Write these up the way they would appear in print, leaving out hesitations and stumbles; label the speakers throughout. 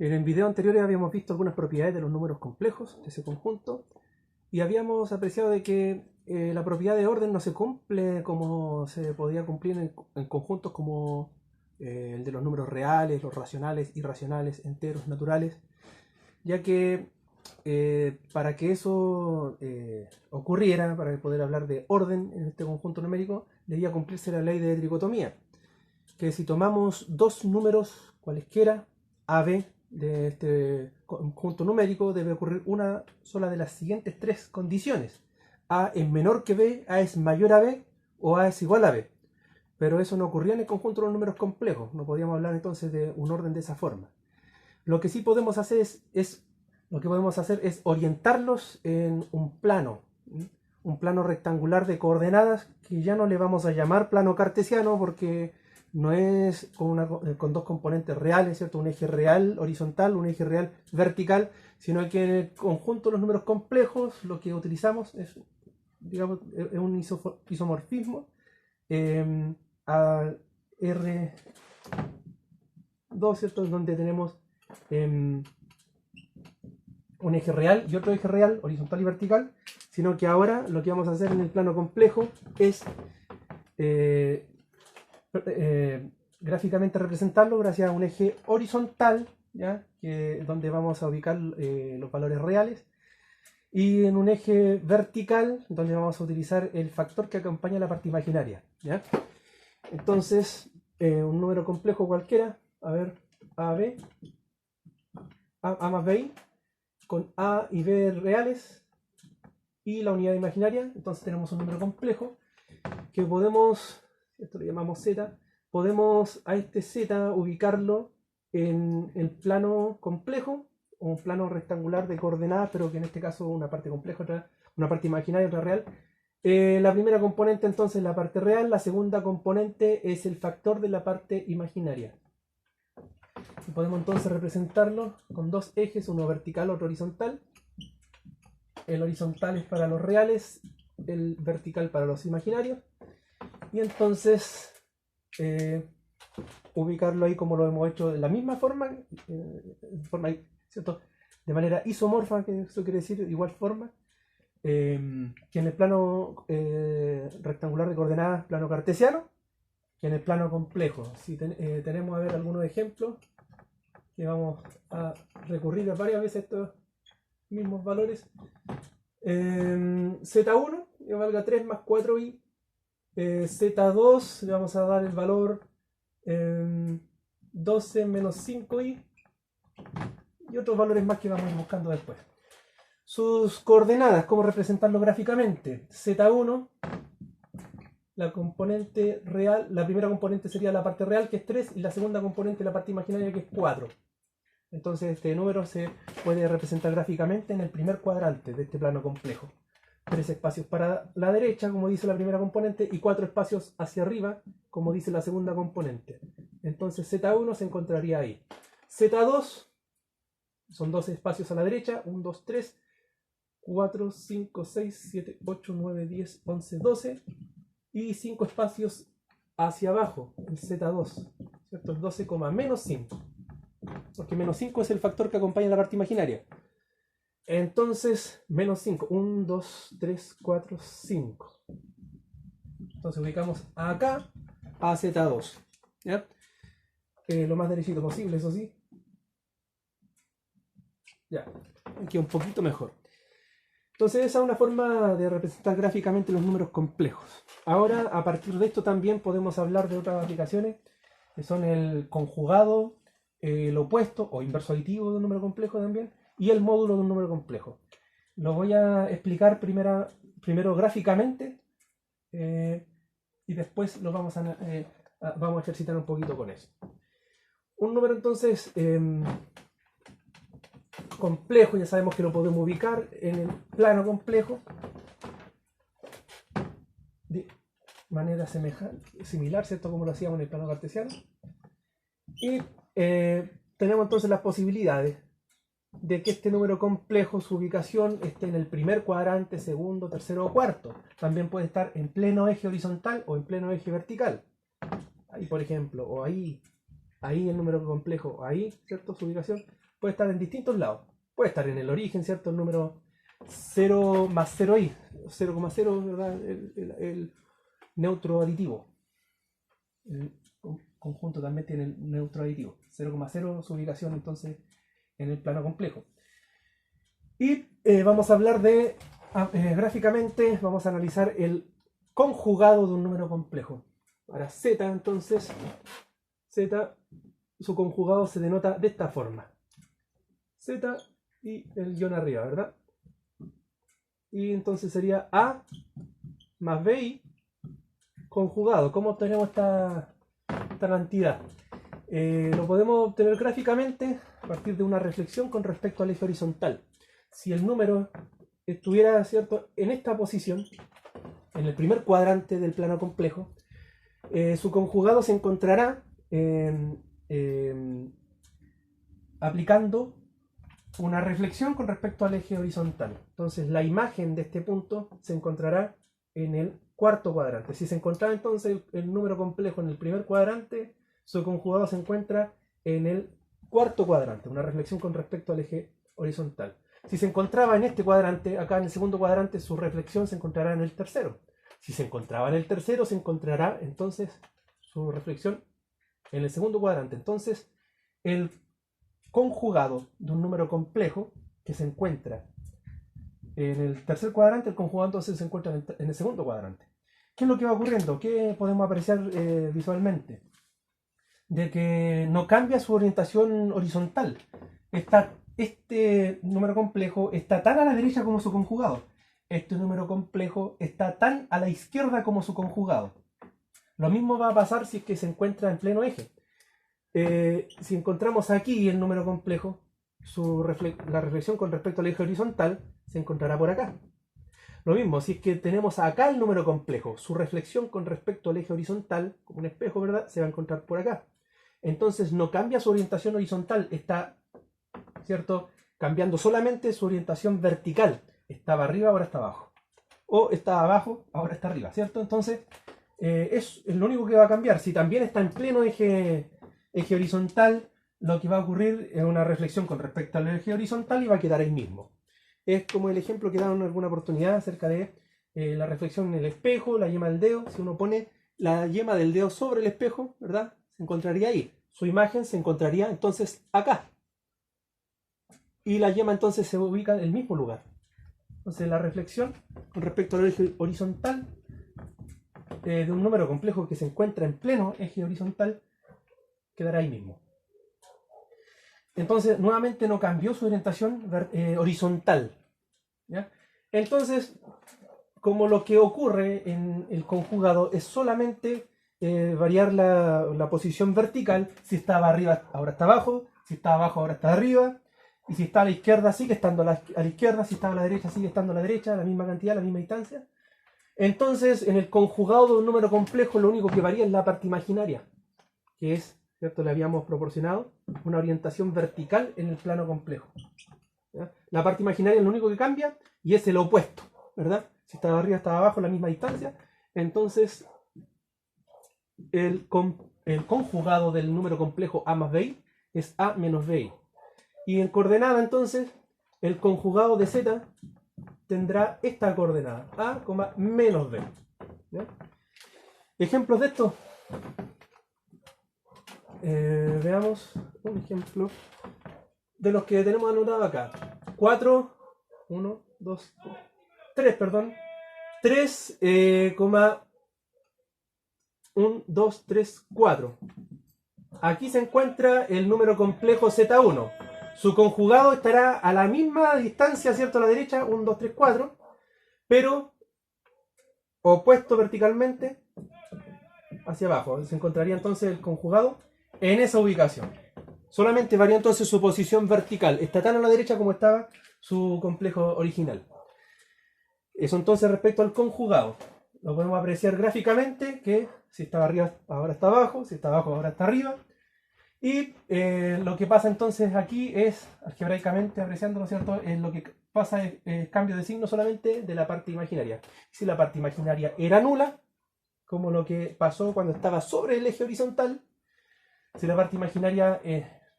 Speaker 1: En el video anterior habíamos visto algunas propiedades de los números complejos de ese conjunto y habíamos apreciado de que la propiedad de orden no se cumple como se podía cumplir en conjuntos como el de los números reales, los racionales, irracionales, enteros, naturales, ya que para que eso ocurriera, para poder hablar de orden en este conjunto numérico, debía cumplirse la ley de tricotomía, que si tomamos dos números cualesquiera, a, b, de este conjunto numérico, debe ocurrir una sola de las siguientes tres condiciones. A es menor que b, a es mayor a b o a es igual a b. Pero eso no ocurría en el conjunto de los números complejos, no podíamos hablar entonces de un orden de esa forma. Lo que sí podemos hacer es orientarlos en un plano rectangular de coordenadas que ya no le vamos a llamar plano cartesiano porque no es con dos componentes reales, ¿cierto? Un eje real horizontal, un eje real vertical, sino que en el conjunto de los números complejos lo que utilizamos es, digamos, es un isomorfismo a R2, ¿cierto? Donde tenemos un eje real y otro eje real, horizontal y vertical, sino que ahora lo que vamos a hacer en el plano complejo es gráficamente representarlo gracias a un eje horizontal, ¿ya? Donde vamos a ubicar los valores reales, y en un eje vertical donde vamos a utilizar el factor que acompaña la parte imaginaria, ¿ya? Entonces, un número complejo cualquiera, a ver, A más B, con A y B reales y la unidad imaginaria. Entonces tenemos un número complejo que podemos, esto lo llamamos Z, podemos a este Z ubicarlo en el plano complejo, o un plano rectangular de coordenadas, pero que en este caso una parte compleja, una parte imaginaria, otra real. La primera componente entonces es la parte real, la segunda componente es el factor de la parte imaginaria. Y podemos entonces representarlo con dos ejes, uno vertical, otro horizontal. El horizontal es para los reales, el vertical para los imaginarios. Y entonces ubicarlo ahí como lo hemos hecho de la misma forma, ¿cierto? De manera isomorfa, que eso quiere decir de igual forma, que en el plano rectangular de coordenadas, plano cartesiano, que en el plano complejo. Si tenemos a ver algunos ejemplos, que vamos a recurrir a varias veces estos mismos valores. Z1 que valga 3 más 4i. Z2 le vamos a dar el valor 12 menos 5i. Y otros valores más que vamos a ir buscando después. Sus coordenadas, ¿cómo representarlo gráficamente? Z1, la componente real, la primera componente sería la parte real, que es 3, y la segunda componente la parte imaginaria, que es 4. Entonces este número se puede representar gráficamente en el primer cuadrante de este plano complejo. 3 espacios para la derecha, como dice la primera componente, y 4 espacios hacia arriba, como dice la segunda componente. Entonces Z1 se encontraría ahí. Z2 son 12 espacios a la derecha, 1, 2, 3, 4, 5, 6, 7, 8, 9, 10, 11, 12, y 5 espacios hacia abajo, el Z2, ¿cierto? 12, menos 5. Porque menos 5 es el factor que acompaña la parte imaginaria. Entonces, menos 5. 1, 2, 3, 4, 5. Entonces ubicamos acá a Z2. ¿Ya? Lo más derechito posible, eso sí. Ya. Aquí un poquito mejor. Entonces esa es una forma de representar gráficamente los números complejos. Ahora, a partir de esto también podemos hablar de otras aplicaciones, que son el conjugado, el opuesto o inverso aditivo de un número complejo también, y el módulo de un número complejo. Lo voy a explicar primero gráficamente y después lo vamos a ejercitar un poquito con eso. Un número entonces complejo, ya sabemos que lo podemos ubicar en el plano complejo de manera similar, ¿cierto? Como lo hacíamos en el plano cartesiano. Y tenemos entonces las posibilidades de que este número complejo, su ubicación, esté en el primer cuadrante, segundo, tercero o cuarto. También puede estar en pleno eje horizontal o en pleno eje vertical. Ahí, por ejemplo, o ahí el número complejo, ahí, ¿cierto? Su ubicación. puede estar en distintos lados. Puede estar en el origen, ¿cierto? El número 0 más 0i, 0,0, ¿verdad? El neutro aditivo. El conjunto también tiene el neutro aditivo. 0,0 su ubicación entonces en el plano complejo. Y vamos a hablar de, gráficamente, vamos a analizar el conjugado de un número complejo. Ahora z, entonces, z, su conjugado se denota de esta forma. Z y el guión arriba, ¿verdad? Y entonces sería A más BI conjugado. ¿Cómo obtenemos esta cantidad? Lo podemos obtener gráficamente a partir de una reflexión con respecto al eje horizontal. Si el número estuviera, ¿cierto?, en esta posición, en el primer cuadrante del plano complejo, su conjugado se encontrará aplicando una reflexión con respecto al eje horizontal. Entonces la imagen de este punto se encontrará en el cuarto cuadrante. Si se encontraba entonces el número complejo en el primer cuadrante, su conjugado se encuentra en el cuarto cuadrante, una reflexión con respecto al eje horizontal. Si se encontraba en este cuadrante, acá en el segundo cuadrante, su reflexión se encontrará en el tercero. Si se encontraba en el tercero, se encontrará entonces su reflexión en el segundo cuadrante. Entonces, el conjugado de un número complejo que se encuentra en el tercer cuadrante, el conjugado entonces se encuentra en el segundo cuadrante. ¿Qué es lo que va ocurriendo? ¿Qué podemos apreciar visualmente? De que no cambia su orientación horizontal. Este número complejo está tan a la derecha como su conjugado. Este número complejo está tan a la izquierda como su conjugado. Lo mismo va a pasar si es que se encuentra en pleno eje. Si encontramos aquí el número complejo, la reflexión con respecto al eje horizontal se encontrará por acá. Lo mismo, si es que tenemos acá el número complejo, su reflexión con respecto al eje horizontal, como un espejo, ¿verdad?, se va a encontrar por acá. Entonces no cambia su orientación horizontal, está, ¿cierto?, cambiando solamente su orientación vertical. Estaba arriba, ahora está abajo. O estaba abajo, ahora está arriba, ¿cierto? Entonces es lo único que va a cambiar. Si también está en pleno eje horizontal, lo que va a ocurrir es una reflexión con respecto al eje horizontal y va a quedar ahí mismo. Es como el ejemplo que daban en alguna oportunidad acerca de la reflexión en el espejo, la yema del dedo. Si uno pone la yema del dedo sobre el espejo, ¿verdad?, se encontraría ahí. Su imagen se encontraría entonces acá. Y la yema entonces se ubica en el mismo lugar. Entonces la reflexión con respecto al eje horizontal de un número complejo que se encuentra en pleno eje horizontal quedará ahí mismo. Entonces nuevamente no cambió su orientación horizontal, ¿ya? Entonces, como lo que ocurre en el conjugado es solamente variar la posición vertical, si estaba arriba ahora está abajo, si está abajo ahora está arriba, y si está a la izquierda sigue estando a la izquierda, si está a la derecha sigue estando a la derecha, la misma cantidad, la misma distancia. Entonces, en el conjugado de un número complejo lo único que varía es la parte imaginaria, que es, ¿cierto?, le habíamos proporcionado una orientación vertical en el plano complejo, ¿ya? La parte imaginaria es lo único que cambia y es el opuesto, ¿verdad? Si estaba arriba, estaba abajo, la misma distancia. Entonces, el conjugado del número complejo A más BI es A menos BI. Y en coordenada, entonces, el conjugado de Z tendrá esta coordenada, A, menos B. ¿Ya? Ejemplos de esto. Veamos un ejemplo de los que tenemos anotado acá. 4, 1, 2, 3, perdón. 3, 1, 2, 3, 4. Aquí se encuentra el número complejo Z1. Su conjugado estará a la misma distancia, ¿cierto?, a la derecha, 1, 2, 3, 4, pero opuesto verticalmente hacia abajo. Se encontraría entonces el conjugado en esa ubicación. Solamente varía entonces su posición vertical. Está tan a la derecha como estaba su complejo original. Eso entonces respecto al conjugado. Lo podemos apreciar gráficamente, que si estaba arriba ahora está abajo, si está abajo ahora está arriba. Y lo que pasa entonces aquí es, algebraicamente apreciándolo, ¿cierto?, lo que pasa es cambio de signo solamente de la parte imaginaria. Si la parte imaginaria era nula, como lo que pasó cuando estaba sobre el eje horizontal, si la parte imaginaria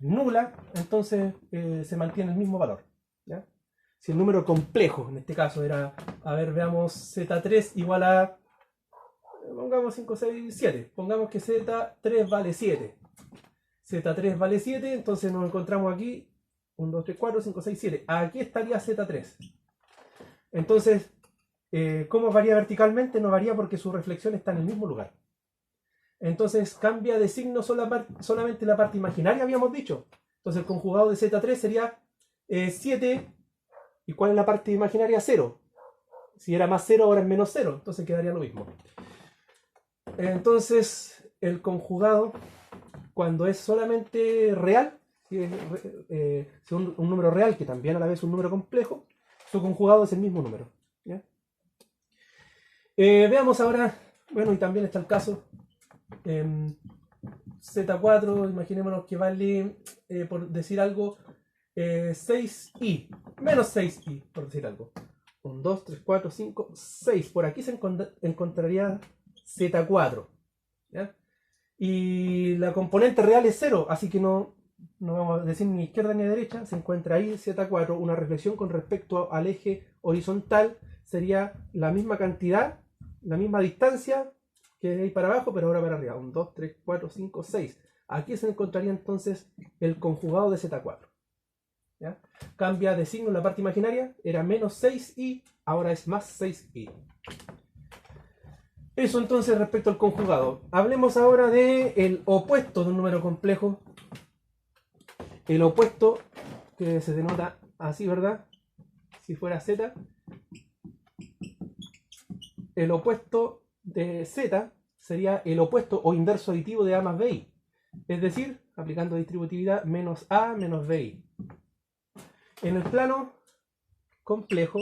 Speaker 1: nula, entonces se mantiene el mismo valor. ¿Ya? Si el número complejo, en este caso era, a ver, veamos, Z3 igual a, pongamos 5, 6, 7. Pongamos que Z3 vale 7. Z3 vale 7, entonces nos encontramos aquí 1, 2, 3, 4, 5, 6, 7. Aquí estaría Z3. Entonces, ¿cómo varía verticalmente? No varía porque su reflexión está en el mismo lugar. Entonces cambia de signo solamente la parte imaginaria, habíamos dicho. Entonces el conjugado de Z3 sería 7. ¿Y cuál es la parte imaginaria? 0. Si era más 0, ahora es menos 0. Entonces quedaría lo mismo. Entonces el conjugado, cuando es solamente real, si es un número real que también a la vez es un número complejo, su conjugado es el mismo número. ¿Ya? Veamos ahora, bueno, y también está el caso, Z4, imaginémonos que vale, por decir algo, 6i, menos 6i, por decir algo. 1, 2, 3, 4, 5, 6. Por aquí se encontraría Z4. ¿Ya? Y la componente real es 0, así que no vamos a decir ni izquierda ni derecha. Se encuentra ahí Z4. Una reflexión con respecto al eje horizontal sería la misma cantidad, la misma distancia que hay para abajo, pero ahora para arriba. 1, 2, 3, 4, 5, 6. Aquí se encontraría entonces el conjugado de Z4. ¿Ya? Cambia de signo en la parte imaginaria, era menos 6i, ahora es más 6i. Eso entonces respecto al conjugado. Hablemos ahora del opuesto de un número complejo. El opuesto, que se denota así, ¿verdad? Si fuera z. El opuesto de z sería el opuesto o inverso aditivo de a más bi. Es decir, aplicando distributividad, menos a menos bi. En el plano complejo,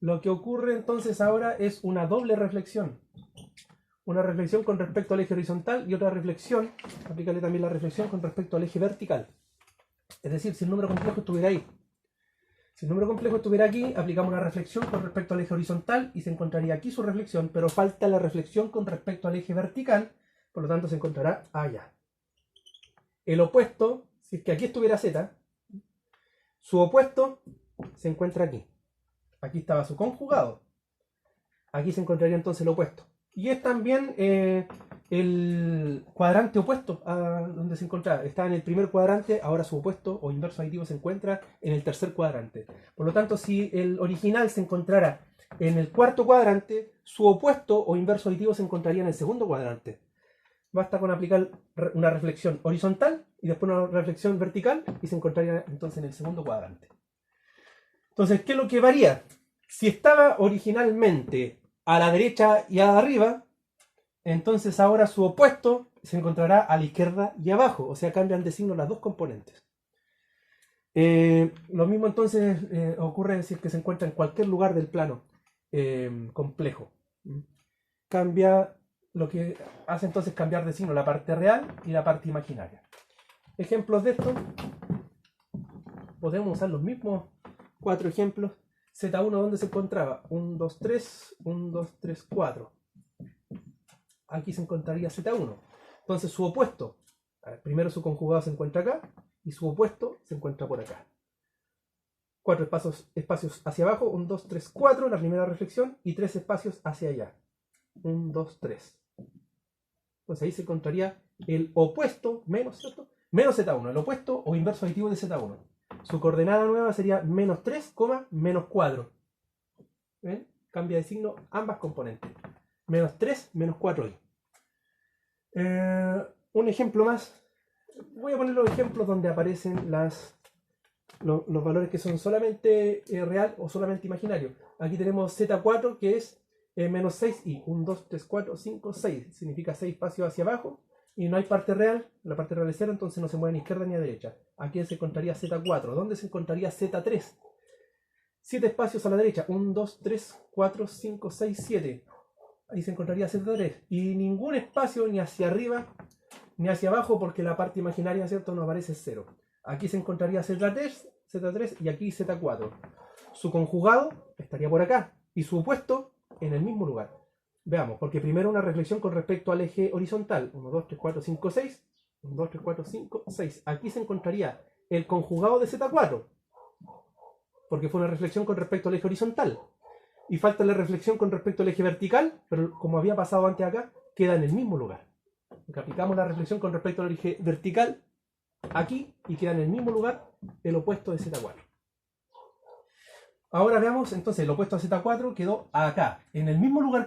Speaker 1: lo que ocurre entonces ahora es una doble reflexión. Una reflexión con respecto al eje horizontal y otra reflexión, aplicarle también la reflexión con respecto al eje vertical. Es decir, si el número complejo estuviera ahí. Si el número complejo estuviera aquí, aplicamos una reflexión con respecto al eje horizontal y se encontraría aquí su reflexión, pero falta la reflexión con respecto al eje vertical, por lo tanto se encontrará allá. El opuesto, si es que aquí estuviera z, su opuesto se encuentra aquí. Aquí estaba su conjugado. Aquí se encontraría entonces el opuesto. Y es también el cuadrante opuesto a donde se encontraba. Estaba en el primer cuadrante, ahora su opuesto o inverso aditivo se encuentra en el tercer cuadrante. Por lo tanto, si el original se encontrara en el cuarto cuadrante, su opuesto o inverso aditivo se encontraría en el segundo cuadrante. Basta con aplicar una reflexión horizontal y después una reflexión vertical y se encontraría entonces en el segundo cuadrante. Entonces, ¿qué es lo que varía? Si estaba originalmente a la derecha y arriba, entonces ahora su opuesto se encontrará a la izquierda y abajo, o sea, cambian de signo las dos componentes. Lo mismo entonces ocurre si es que se encuentra en cualquier lugar del plano complejo. Cambia, lo que hace entonces cambiar de signo la parte real y la parte imaginaria. Ejemplos de esto, podemos usar los mismos 4 ejemplos. Z1, ¿dónde se encontraba? 1, 2, 3, 1, 2, 3, 4. Aquí se encontraría Z1. Entonces su opuesto, primero su conjugado se encuentra acá y su opuesto se encuentra por acá. 4 espacios hacia abajo, 1, 2, 3, 4, la primera reflexión, y 3 espacios hacia allá. 1, 2, 3. Entonces ahí se encontraría el opuesto menos, ¿cierto? Menos Z1, el opuesto o inverso aditivo de Z1. Su coordenada nueva sería menos 3, menos 4. ¿Ven? Cambia de signo ambas componentes. Menos 3, menos 4i. Un ejemplo más. Voy a poner los ejemplos donde aparecen los valores que son solamente real o solamente imaginario. Aquí tenemos Z4 que es menos 6i. 1, 2, 3, 4, 5, 6. Significa 6 espacios hacia abajo. Y no hay parte real. La parte real es 0, entonces no se mueve ni a izquierda ni a derecha. Aquí se encontraría Z4. ¿Dónde se encontraría Z3? 7 espacios a la derecha. 1, 2, 3, 4, 5, 6, 7. Ahí se encontraría Z3. Y ningún espacio ni hacia arriba ni hacia abajo porque la parte imaginaria, ¿cierto?, no aparece 0. Aquí se encontraría Z3 y aquí Z4. Su conjugado estaría por acá y su opuesto en el mismo lugar. Veamos, porque primero una reflexión con respecto al eje horizontal. 1, 2, 3, 4, 5, 6. 1, 2, 3, 4, 5, 6. Aquí se encontraría el conjugado de Z4, porque fue una reflexión con respecto al eje horizontal. Y falta la reflexión con respecto al eje vertical, pero como había pasado antes acá, queda en el mismo lugar. Porque aplicamos la reflexión con respecto al eje vertical aquí y queda en el mismo lugar el opuesto de Z4. Ahora veamos, entonces el opuesto a Z4 quedó acá, en el mismo lugar